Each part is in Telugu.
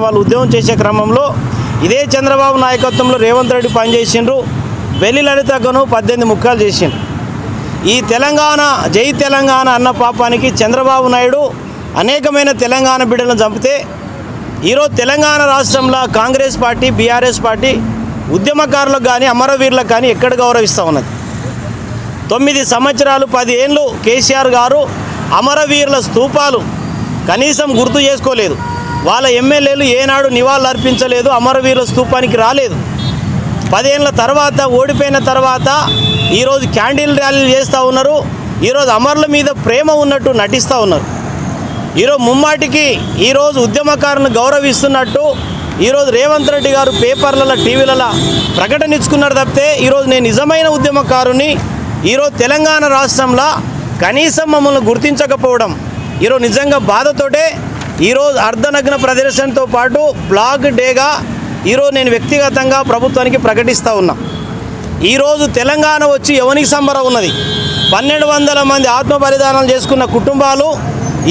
వాళ్ళు ఉద్యమం చేసే క్రమంలో ఇదే చంద్రబాబు నాయకత్వంలో రేవంత్ రెడ్డి పనిచేసిండ్రు. వెల్లి లలితను 18 ముక్కలు చేసిండ్రు. ఈ తెలంగాణ జై తెలంగాణ అన్న పాపానికి చంద్రబాబు నాయుడు అనేకమైన తెలంగాణ బిడ్డలను చంపితే ఈరోజు తెలంగాణ రాష్ట్రంలో కాంగ్రెస్ పార్టీ బీఆర్ఎస్ పార్టీ ఉద్యమకారులకు కానీ అమరవీరులకు కానీ ఎక్కడ గౌరవిస్తూ ఉన్నది? 9 సంవత్సరాలు 10 ఏళ్ళు కేసీఆర్ గారు అమరవీరుల స్తూపాలు కనీసం గుర్తు చేసుకోలేదు. వాళ్ళ ఎమ్మెల్యేలు ఏనాడు నివాళులు అర్పించలేదు, అమరవీరుల స్తూపానికి రాలేదు. 10 ఏళ్ళ తర్వాత ఓడిపోయిన తర్వాత ఈరోజు క్యాండిల్ ర్యాలీలు చేస్తూ ఉన్నారు. ఈరోజు అమరుల మీద ప్రేమ ఉన్నట్టు నటిస్తూ ఉన్నారు. ఈరోజు ముమ్మాటికి ఈరోజు ఉద్యమకారులను గౌరవిస్తున్నట్టు ఈరోజు రేవంత్ రెడ్డి గారు పేపర్లలో టీవీలలో ప్రకటన ఇచ్చుకున్నారు తప్పితే ఈరోజు నేను నిజమైన ఉద్యమకారుని ఈరోజు తెలంగాణ రాష్ట్రంలో కనీసం మమ్మల్ని గుర్తించకపోవడం ఈరోజు నిజంగా బాధతోటే ఈరోజు అర్ధనగ్న ప్రదర్శనతో పాటు బ్లాక్ డేగా ఈరోజు నేను వ్యక్తిగతంగా ప్రభుత్వానికి ప్రకటిస్తూ ఉన్నా. ఈరోజు తెలంగాణ వచ్చి ఎవరికి సంబరం ఉన్నది? 1200 మంది ఆత్మ బలిదానాలు చేసుకున్న కుటుంబాలు,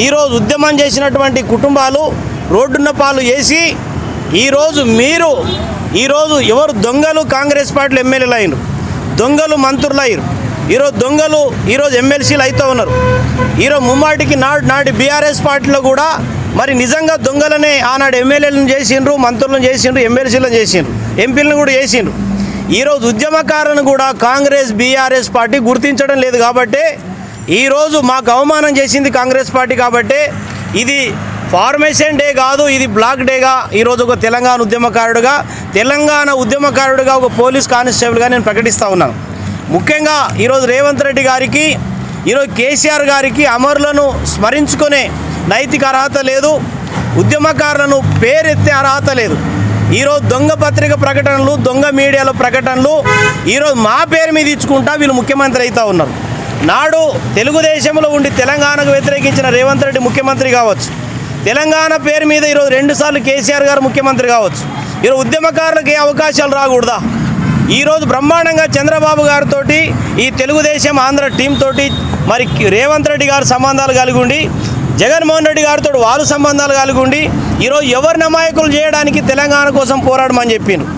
ఈరోజు ఉద్యమం చేసినటువంటి కుటుంబాలు రోడ్డున్న పాలు చేసి ఈరోజు మీరు ఈరోజు ఎవరు దొంగలు కాంగ్రెస్ పార్టీలో ఎమ్మెల్యేలు అయినారు, దొంగలు మంత్రులు అయ్యారు, ఈరోజు దొంగలు ఈరోజు ఎమ్మెల్సీలు అవుతూ ఉన్నారు. ఈరోజు ముమ్మాటికి నాటి బీఆర్ఎస్ పార్టీలో కూడా మరి నిజంగా దొంగలనే ఆనాడు ఎమ్మెల్యేలను చేసిండ్రు, మంత్రులను చేసిండ్రు, ఎమ్మెల్సీలను చేసిండ్రు, ఎంపీలను కూడా చేసిండ్రు. ఈరోజు ఉద్యమకారులను కూడా కాంగ్రెస్ బీఆర్ఎస్ పార్టీ గుర్తించడం లేదు. కాబట్టి ఈరోజు మాకు అవమానం చేసింది కాంగ్రెస్ పార్టీ. కాబట్టి ఇది ఫార్మేషన్ డే కాదు, ఇది బ్లాక్ డేగా ఈరోజు ఒక తెలంగాణ ఉద్యమకారుడుగా ఒక పోలీస్ కానిస్టేబుల్గా నేను ప్రకటిస్తూ ఉన్నాను. ముఖ్యంగా ఈరోజు రేవంత్ రెడ్డి గారికి, ఈరోజు కేసీఆర్ గారికి అమరులను స్మరించుకునే నైతిక అర్హత లేదు, ఉద్యమకారులను పేరెత్తే అర్హత లేదు. ఈరోజు దొంగ పత్రిక ప్రకటనలు, దొంగ మీడియాలో ప్రకటనలు ఈరోజు మా పేరు మీద ఇచ్చుకుంటా వీళ్ళు ముఖ్యమంత్రి అవుతూ ఉన్నారు. నాడు తెలుగుదేశంలో ఉండి తెలంగాణకు వ్యతిరేకించిన రేవంత్ రెడ్డి ముఖ్యమంత్రి కావచ్చు, తెలంగాణ పేరు మీద ఈరోజు 2 సార్లు కేసీఆర్ గారు ముఖ్యమంత్రి కావచ్చు. ఈరోజు ఉద్యమకారులకు ఏ అవకాశాలు రాకూడదా? ఈరోజు బ్రహ్మాండంగా చంద్రబాబు గారితో ఈ తెలుగుదేశం ఆంధ్ర టీం తోటి మరి రేవంత్ రెడ్డి గారు సంబంధాలు కలిగి ఉండి, జగన్మోహన్ రెడ్డి గారితో వాళ్ళు సంబంధాలు కలిగి ఉండి ఈరోజు ఎవరిని అమాయకులు చేయడానికి తెలంగాణ కోసం పోరాడమని చెప్పిండ్రు.